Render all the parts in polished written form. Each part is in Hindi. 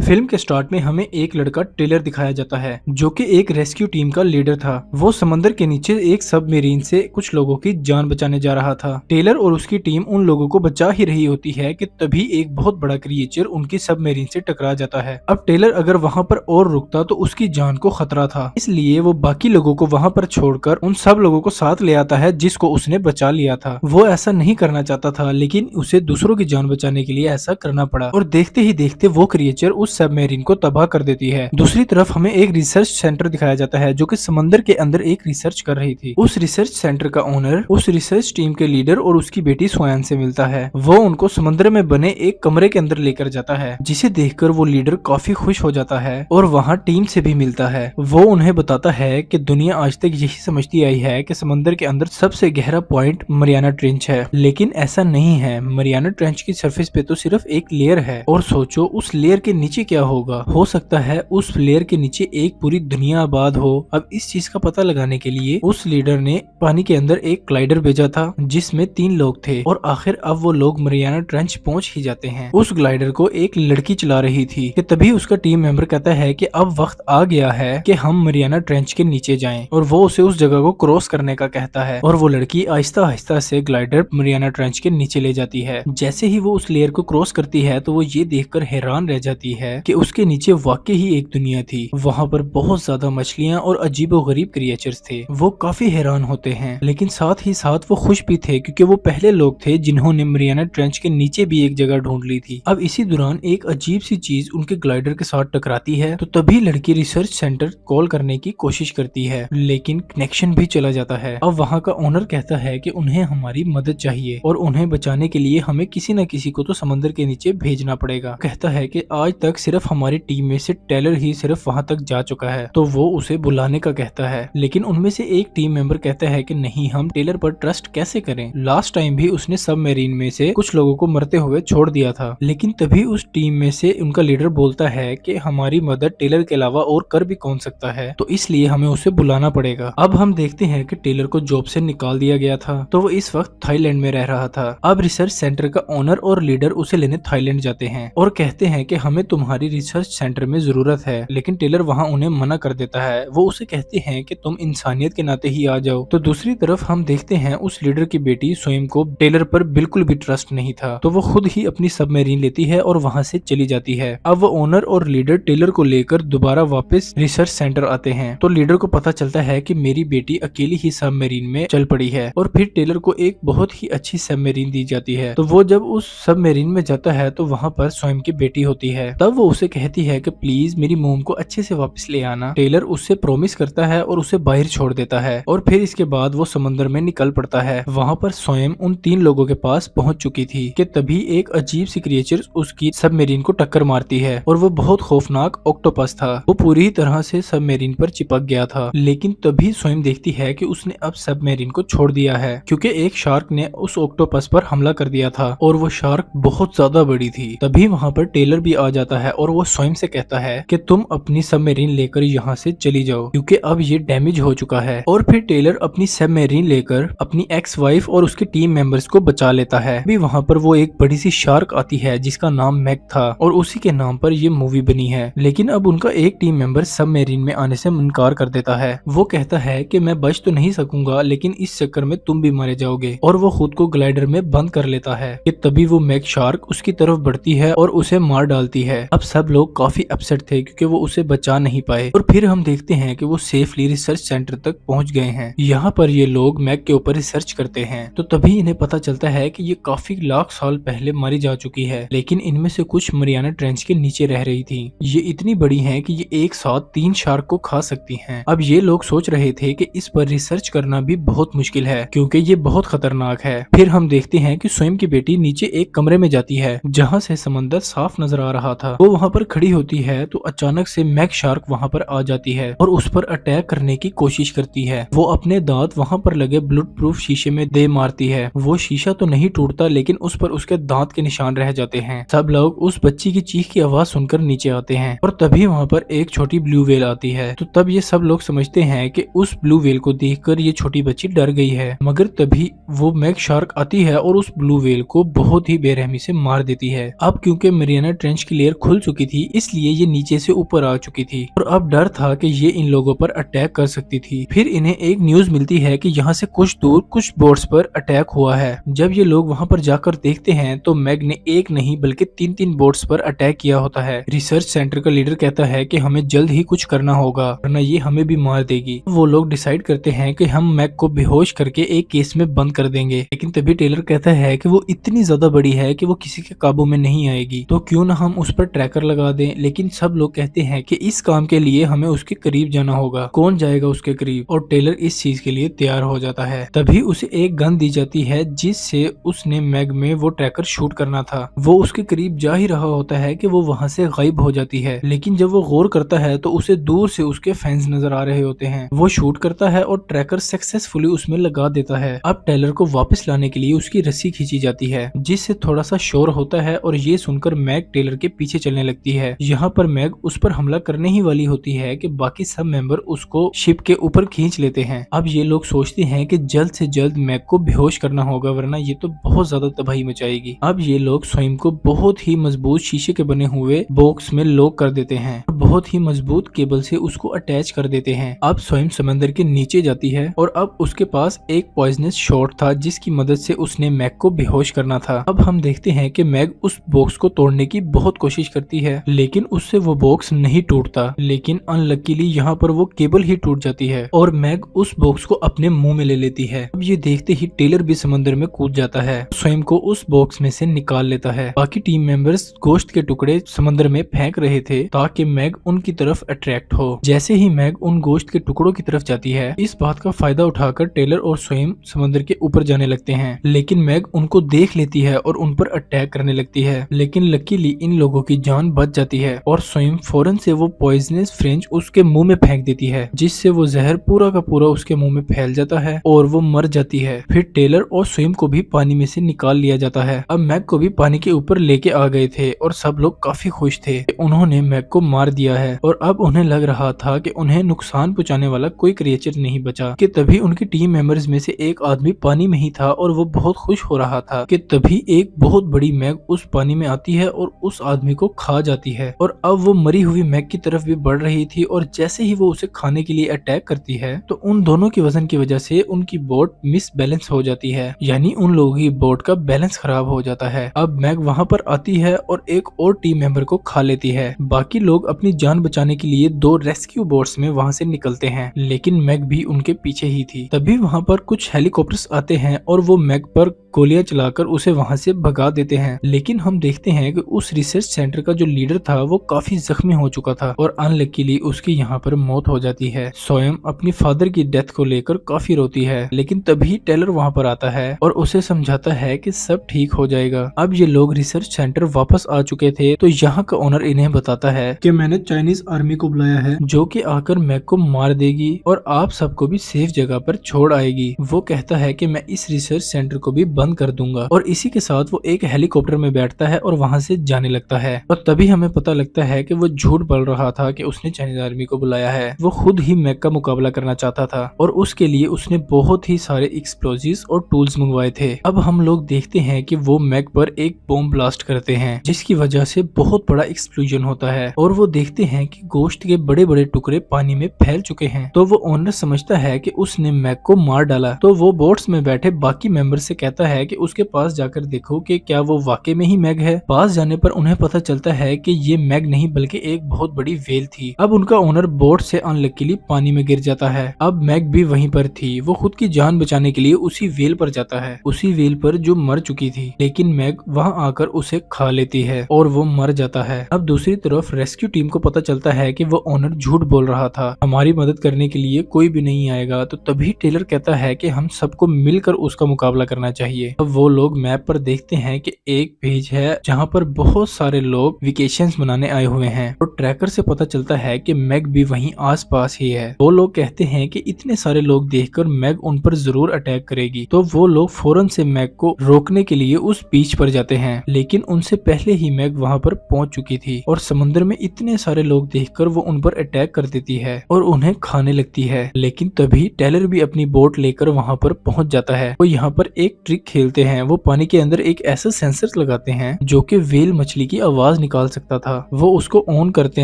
फिल्म के स्टार्ट में हमें एक लड़का टेलर दिखाया जाता है जो कि एक रेस्क्यू टीम का लीडर था। वो समंदर के नीचे एक सबमरीन से कुछ लोगों की जान बचाने जा रहा था। टेलर और उसकी टीम उन लोगों को बचा ही रही होती है कि तभी एक बहुत बड़ा क्रिएचर उनकी सबमरीन से टकरा जाता है। अब टेलर अगर वहां पर और रुकता तो उसकी जान को खतरा था, इसलिए वो बाकी लोगों को वहां पर छोड़कर उन सब लोगों को साथ ले आता है जिसको उसने बचा लिया था। वो ऐसा नहीं करना चाहता था, लेकिन उसे दूसरों की जान बचाने के लिए ऐसा करना पड़ा और देखते ही देखते वो क्रिएचर उस सबमरीन को तबाह कर देती है। दूसरी तरफ हमें एक रिसर्च सेंटर दिखाया जाता है जो कि समंदर के अंदर एक रिसर्च कर रही थी। उस रिसर्च सेंटर का ओनर उस रिसर्च टीम के लीडर और उसकी बेटी स्वयं से मिलता है। वो उनको समंदर में बने एक कमरे के अंदर लेकर जाता है, जिसे देखकर वो लीडर काफी खुश हो जाता है और वहाँ टीम से भी मिलता है। वो उन्हें बताता है कि दुनिया आज तक यही समझती आई है कि समंदर के अंदर सबसे गहरा पॉइंट मरियाना ट्रेंच है, लेकिन ऐसा नहीं है। मरियाना ट्रेंच की सरफेस पे तो सिर्फ एक लेयर है और सोचो उस लेयर के नीचे क्या होगा। हो सकता है उस लेयर के नीचे एक पूरी दुनिया आबाद हो। अब इस चीज का पता लगाने के लिए उस लीडर ने पानी के अंदर एक ग्लाइडर भेजा था जिसमें 3 लोग थे और आखिर अब वो लोग मरियाना ट्रेंच पहुंच ही जाते हैं। उस ग्लाइडर को एक लड़की चला रही थी कि तभी उसका टीम मेंबर कहता है कि अब वक्त आ गया है कि हम मरियाना ट्रेंच के नीचे जाएं और वो उसे उस जगह को क्रॉस करने का कहता है और वो लड़की आहिस्ता आहिस्ता से ग्लाइडर मरियाना ट्रेंच के नीचे ले जाती है। जैसे ही वो उस लेयर को क्रॉस करती है तो वो ये देखकर हैरान रह जाती है कि उसके नीचे वाकई ही एक दुनिया थी। वहाँ पर बहुत ज्यादा मछलियाँ और अजीबोगरीब क्रिएचर्स थे। वो काफी हैरान होते हैं, लेकिन साथ ही साथ वो खुश भी थे क्योंकि वो पहले लोग थे जिन्होंने मरियाना ट्रेंच के नीचे भी एक जगह ढूंढ ली थी। अब इसी दौरान एक अजीब सी चीज उनके ग्लाइडर के साथ टकराती है तो तभी लड़की रिसर्च सेंटर कॉल करने की कोशिश करती है, लेकिन कनेक्शन भी चला जाता है। अब वहाँ का ओनर कहता है कि उन्हें हमारी मदद चाहिए और उन्हें बचाने के लिए हमें किसी न किसी को तो समंदर के नीचे भेजना पड़ेगा। कहता है कि आज तक सिर्फ हमारी टीम में से टेलर ही सिर्फ वहां तक जा चुका है, तो वो उसे बुलाने का कहता है। लेकिन उनमें से एक टीम मेंबर कहता है कि नहीं, हम टेलर पर ट्रस्ट कैसे करें, लास्ट टाइम भी उसने सबमरीन में से कुछ लोगों को मरते हुए छोड़ दिया था। लेकिन तभी उस टीम में से उनका लीडर बोलता है कि हमारी मदद टेलर के अलावा और कर भी कौन सकता है, तो इसलिए हमें उसे बुलाना पड़ेगा। अब हम देखते हैं कि टेलर को जॉब से निकाल दिया गया था, तो वो इस वक्त थाईलैंड में रह रहा था। अब रिसर्च सेंटर का ओनर और लीडर उसे लेने थाईलैंड जाते हैं और कहते हैं कि हमें तुम्हारी रिसर्च सेंटर में जरूरत है, लेकिन टेलर वहाँ उन्हें मना कर देता है। वो उसे कहते हैं कि तुम इंसानियत के नाते ही आ जाओ। तो दूसरी तरफ हम देखते हैं उस लीडर की बेटी स्वयं को टेलर पर बिल्कुल भी ट्रस्ट नहीं था, तो वो खुद ही अपनी सबमरीन लेती है और वहाँ से चली जाती है। अब वो ओनर और लीडर टेलर को लेकर दोबारा वापस रिसर्च सेंटर आते हैं, तो लीडर को पता चलता है कि मेरी बेटी अकेली ही सबमरीन में चल पड़ी है और फिर टेलर को एक बहुत ही अच्छी सबमरीन दी जाती है। तो वो जब उस सबमरीन में जाता है तो वहाँ पर स्वयं की बेटी होती है। तब वो उसे कहती है कि प्लीज मेरी मोम को अच्छे से वापस ले आना। टेलर उससे प्रॉमिस करता है और उसे बाहर छोड़ देता है और फिर इसके बाद वो समंदर में निकल पड़ता है। वहाँ पर स्वयं उन 3 लोगों के पास पहुंच चुकी थी कि तभी एक अजीब सी क्रिएचर उसकी सबमरीन को टक्कर मारती है और वो बहुत खौफनाक ऑक्टोपस था। वो पूरी तरह से सबमरीन पर चिपक गया था, लेकिन तभी स्वयं देखती है कि उसने अब सबमरीन को छोड़ दिया है क्योंकि एक शार्क ने उस ऑक्टोपस पर हमला कर दिया था और वो शार्क बहुत ज्यादा बड़ी थी। तभी वहाँ पर टेलर भी आ जाता है और वो स्वयं से कहता है कि तुम अपनी सबमरीन लेकर यहाँ से चली जाओ क्योंकि अब ये डैमेज हो चुका है। और फिर टेलर अपनी सबमरीन लेकर अपनी एक्स वाइफ और उसके टीम मेंबर्स को बचा लेता है। भी वहाँ पर वो एक बड़ी सी शार्क आती है जिसका नाम मैक था और उसी के नाम पर ये मूवी बनी है। लेकिन अब उनका एक टीम मेंबर सबमरीन में आने से इनकार कर देता है। वो कहता है कि मैं बच तो नहीं सकूंगा, लेकिन इस चक्कर में तुम भी मारे जाओगे, और वो खुद को ग्लाइडर में बंद कर लेता है कि तभी वो मैक शार्क उसकी तरफ बढ़ती है और उसे मार डालती है। अब सब लोग काफी अपसेट थे क्योंकि वो उसे बचा नहीं पाए और फिर हम देखते हैं कि वो सेफली रिसर्च सेंटर तक पहुंच गए हैं। यहाँ पर ये लोग मैक के ऊपर रिसर्च करते हैं, तो तभी इन्हें पता चलता है कि ये काफी लाख साल पहले मारी जा चुकी है, लेकिन इनमें से कुछ मरियाना ट्रेंच के नीचे रह रही थी। ये इतनी बड़ी हैं कि ये एक साथ 3 शार्क को खा सकती हैं। अब ये लोग सोच रहे थे कि इस पर रिसर्च करना भी बहुत मुश्किल है क्योंकि ये बहुत खतरनाक है। फिर हम देखते हैं कि स्वयं की बेटी नीचे एक कमरे में जाती है जहाँ से समंदर साफ नजर आ रहा था। वो वहाँ पर खड़ी होती है तो अचानक से मैक शार्क वहाँ पर आ जाती है और उस पर अटैक करने की कोशिश करती है। वो अपने दांत वहाँ पर लगे बुलेट प्रूफ शीशे में दे मारती है। वो शीशा तो नहीं टूटता, लेकिन उस पर उसके दांत के निशान रह जाते हैं। सब लोग उस बच्ची की चीख की आवाज सुनकर नीचे आते हैं और तभी वहाँ पर एक छोटी ब्लू व्हेल आती है। तो तब ये सब लोग समझते हैं कि उस ब्लू व्हेल को देखकर ये छोटी बच्ची डर गई है, मगर तभी वो मैक शार्क आती है और उस ब्लू व्हेल को बहुत ही बेरहमी से मार देती है। अब क्योंकि मरियाना ट्रेंच की लेयर खुद धुल चुकी थी, इसलिए ये नीचे से ऊपर आ चुकी थी और अब डर था कि ये इन लोगों पर अटैक कर सकती थी। फिर इन्हें एक न्यूज मिलती है कि यहाँ से कुछ दूर कुछ बोट्स पर अटैक हुआ है। जब ये लोग वहाँ पर जाकर देखते हैं तो मैग ने एक नहीं बल्कि 3-3 बोट्स पर अटैक किया होता है। रिसर्च सेंटर का लीडर कहता है कि हमें जल्द ही कुछ करना होगा वरना ये हमें भी मार देगी। वो लोग डिसाइड करते हैं कि हम मैग को बेहोश करके एक केस में बंद कर देंगे, लेकिन तभी टेलर कहता है कि वो इतनी ज्यादा बड़ी है कि वो किसी के काबू में नहीं आएगी, तो क्यों ना हम उस पर ट्रैकर लगा दें। लेकिन सब लोग कहते हैं कि इस काम के लिए हमें उसके करीब जाना होगा। कौन जाएगा उसके करीब, और टेलर इस चीज के लिए तैयार हो जाता है। तभी उसे एक गन दी जाती है जिससे उसने मैग में वो ट्रैकर शूट करना था। वो उसके करीब जा ही रहा होता है कि वो वहां से गायब हो जाती है, लेकिन जब वो गौर करता है तो उसे दूर से उसके फैंस नजर आ रहे होते हैं। वो शूट करता है और ट्रैकर सक्सेसफुली उसमें लगा देता है। अब टेलर को वापस लाने के लिए उसकी रस्सी खींची जाती है जिससे थोड़ा सा शोर होता है और ये सुनकर मैग टेलर के पीछे चलने लगती है। यहाँ पर मैग उस पर हमला करने ही वाली होती है कि बाकी सब मेंबर उसको शिप के ऊपर खींच लेते हैं। अब ये लोग सोचते हैं कि जल्द से जल्द मैग को बेहोश करना होगा वरना ये तो बहुत ज्यादा तबाही मचाएगी। अब ये लोग स्वयं को बहुत ही मजबूत शीशे के बने हुए बॉक्स में लॉक कर देते हैं और बहुत ही मजबूत केबल से उसको अटैच कर देते हैं। अब स्वयं समंदर के नीचे जाती है और अब उसके पास एक पॉइजनस शॉट था जिसकी मदद से उसने मैग को बेहोश करना था। अब हम देखते हैं कि मैग उस बॉक्स को तोड़ने की बहुत कोशिश करती है लेकिन उससे वो बॉक्स नहीं टूटता, लेकिन अनलकीली यहाँ पर वो केबल ही टूट जाती है और मैग उस बॉक्स को अपने मुंह में ले लेती है। अब ये देखते ही टेलर भी समंदर में कूद जाता है, स्वयं को उस बॉक्स में से निकाल लेता है। बाकी टीम मेंबर्स गोश्त के टुकड़े समंदर में फेंक रहे थे ताकि मैग उनकी तरफ अट्रैक्ट हो। जैसे ही मैग उन गोश्त के टुकड़ों की तरफ जाती है, इस बात का फायदा उठाकर टेलर और स्वयं समंदर के ऊपर जाने लगते हैं, लेकिन मैग उनको देख लेती है और उन पर अटैक करने लगती है। लेकिन लकीली इन लोगों की जान बच जाती है और स्वयं फौरन से वो पॉइजनस फ्रेंच उसके मुंह में फेंक देती है जिससे वो जहर पूरा का पूरा उसके मुंह में फैल जाता है और वो मर जाती है। फिर टेलर और स्वयं को भी पानी में से निकाल लिया जाता है। अब मैग को भी पानी के ऊपर लेके आ गए थे और सब लोग काफी खुश थे कि उन्होंने मैग को मार दिया है और अब उन्हें लग रहा था कि उन्हें नुकसान पहुंचाने वाला कोई क्रिएचर नहीं बचा। कि तभी उनकी टीम मेंबर्स में से एक आदमी पानी में ही था और वो बहुत खुश हो रहा था कि तभी एक बहुत बड़ी मैग उस पानी में आती है और उस आदमी को खा जाती है और अब वो मरी हुई मैग की तरफ भी बढ़ रही थी और जैसे ही वो उसे खाने के लिए अटैक करती है तो उन दोनों के वजन की वजह से उनकी बोट मिस बैलेंस हो जाती है, यानी उन लोगों की बोट का बैलेंस खराब हो जाता है। अब मैग वहां पर आती है और एक और टीम मेंबर को खा लेती है। बाकी लोग अपनी जान बचाने के लिए 2 रेस्क्यू बोट्स में वहां से निकलते हैं, लेकिन मैग भी उनके पीछे ही थी। तभी वहां पर कुछ हेलीकॉप्टर्स आते हैं और वो मैग पर गोलियां चलाकर उसे वहां से भगा देते हैं। लेकिन हम देखते हैं कि उस रिसर्च सेंटर का जो लीडर था वो काफी जख्मी हो चुका था और अनलकीली उसकी यहाँ पर मौत हो जाती है। स्वयं अपनी फादर की डेथ को लेकर काफी रोती है, लेकिन तभी टेलर वहाँ पर आता है और उसे समझाता है कि सब ठीक हो जाएगा। अब ये लोग रिसर्च सेंटर वापस आ चुके थे तो यहाँ का ओनर इन्हें बताता है कि मैंने चाइनीज आर्मी को बुलाया है जो कि आकर मैग को मार देगी और आप सबको भी सेफ जगह पर छोड़ आएगी। वो कहता है कि मैं इस रिसर्च सेंटर को भी बंद कर दूंगा और इसी के साथ वो एक हेलीकॉप्टर में बैठता है और वहाँ से जाने लगता है। और तभी हमें पता लगता है कि वो झूठ बोल रहा था कि उसने चाइनीज आर्मी को बुलाया है। वो खुद ही मैग का मुकाबला करना चाहता था और उसके लिए उसने बहुत ही सारे एक्सप्लोजिव्स और टूल्स मंगवाए थे। अब हम लोग देखते हैं कि वो मैग पर एक बॉम्ब ब्लास्ट करते हैं जिसकी वजह से बहुत बड़ा एक्सप्लोजन होता है और वो देखते हैं कि गोश्त के बड़े बड़े टुकड़े पानी में फैल चुके हैं। तो वो ओनर समझता है कि उसने मैग को मार डाला, तो वो बोट्स में बैठे बाकी मेंबर से कहता है कि उसके पास जाकर देखो कि क्या वो वाकई में ही मैग है। पास जाने पर उन्हें पता चलता है कि ये मैग नहीं बल्कि एक बहुत बड़ी वेल थी। अब उनका ओनर बोट से अनलकीली पानी में गिर जाता है। अब मैग भी वहीं पर थी। वो खुद की जान बचाने के लिए उसी वेल पर जाता है, उसी वेल पर जो मर चुकी थी, लेकिन मैग वहां आकर उसे खा लेती है और वो मर जाता है। अब दूसरी तरफ रेस्क्यू टीम को पता चलता है कि वो ओनर झूठ बोल रहा था, हमारी मदद करने के लिए कोई भी नहीं आएगा। तो तभी टेलर कहता है कि हम सबको मिलकर उसका मुकाबला करना चाहिए। अब वो लोग मैप पर देखते हैं कि एक पेज है जहाँ पर बहुत सारे लोग वेकेशंस मनाने आए हुए हैं और ट्रैकर से पता चलता है कि मैग भी वहीं आसपास ही है। वो लोग कहते हैं कि इतने सारे लोग देखकर मैग उन पर जरूर अटैक करेगी, तो वो लोग फौरन से मैग को रोकने के लिए उस बीच पर जाते हैं, लेकिन उनसे पहले ही मैग वहां पर पहुंच चुकी थी और समुद्र में इतने सारे लोग देखकर वो उन पर अटैक कर देती है और उन्हें खाने लगती है। लेकिन तभी टेलर भी अपनी बोट लेकर वहां पर पहुंच जाता है। वो यहाँ पर एक ट्रिक खेलते हैं। वो पानी के अंदर एक ऐसा सेंसर लगाते हैं जो कि व्हेल मछली की आवाज निकाल सकता था। वो उसको ऑन करते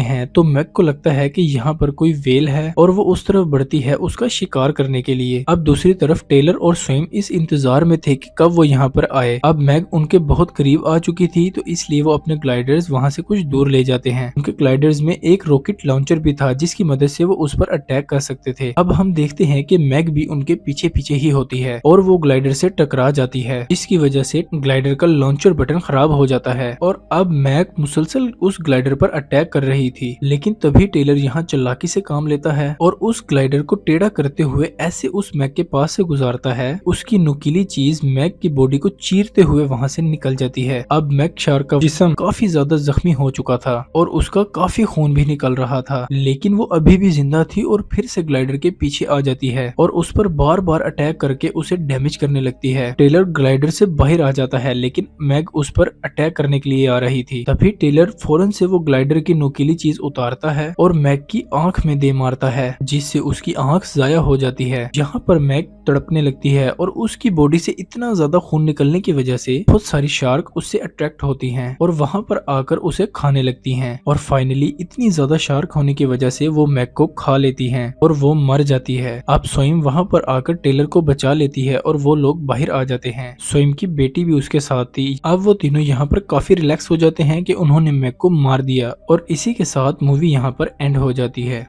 हैं तो मैग को लगता है कि यहाँ पर कोई वेल है और वो उस तरफ बढ़ती है उसका शिकार करने के लिए। अब दूसरी तरफ टेलर और स्वयं इस इंतजार में थे कि कब वो यहाँ पर आए। अब मैग उनके बहुत करीब आ चुकी थी तो इसलिए वो अपने ग्लाइडर्स वहाँ से कुछ दूर ले जाते हैं। उनके ग्लाइडर्स में एक रॉकेट लॉन्चर भी था जिसकी मदद से वो उस पर अटैक कर सकते थे। अब हम देखते हैं कि मैग भी उनके पीछे पीछे ही होती है और वो ग्लाइडर से टकरा जाती है, जिसकी वजह से ग्लाइडर का लॉन्चर बटन खराब हो जाता है और अब मैग मुसलसल उस ग्लाइडर पर अटैक कर रही थी। लेकिन तभी टेलर यहाँ चालाकी से काम लेता है और उस ग्लाइडर को टेढ़ा करते हुए ऐसे उस मैग के पास से गुजारता है, उसकी नुकीली चीज मैग की बॉडी को चीरते हुए वहाँ से निकल जाती है। अब मैग शार्क का जिस्म काफी ज्यादा जख्मी हो चुका था और उसका काफी खून भी निकल रहा था, लेकिन वो अभी भी जिंदा थी और फिर से ग्लाइडर के पीछे आ जाती है और उस पर बार बार अटैक करके उसे डैमेज करने लगती है। टेलर ग्लाइडर से बाहर आ जाता है लेकिन मैग उस पर अटैक करने के लिए आ रही थी। तभी टेलर फौरन से वो ग्लाइडर की नुकीली चीज उतारता है और मैग की आंख में दे मारता है, जिससे उसकी आंख जाया हो जाती है। यहाँ पर मैग तड़पने लगती है और उसकी बॉडी से इतना ज्यादा खून निकलने की वजह से बहुत सारी शार्क उससे अट्रैक्ट होती हैं और वहां पर आकर उसे खाने लगती हैं और फाइनली इतनी ज्यादा शार्क होने की वजह से वो मैग को खा लेती हैं और वो मर जाती है। अब स्वयं वहां पर आकर टेलर को बचा लेती है और वो लोग बाहर आ जाते हैं। स्वयं की बेटी भी उसके साथ थी। अब वो तीनों यहाँ पर काफी रिलैक्स हो जाते हैं कि उन्होंने मैग को मार दिया और इसी के साथ मूवी यहाँ पर एंड हो जाती है।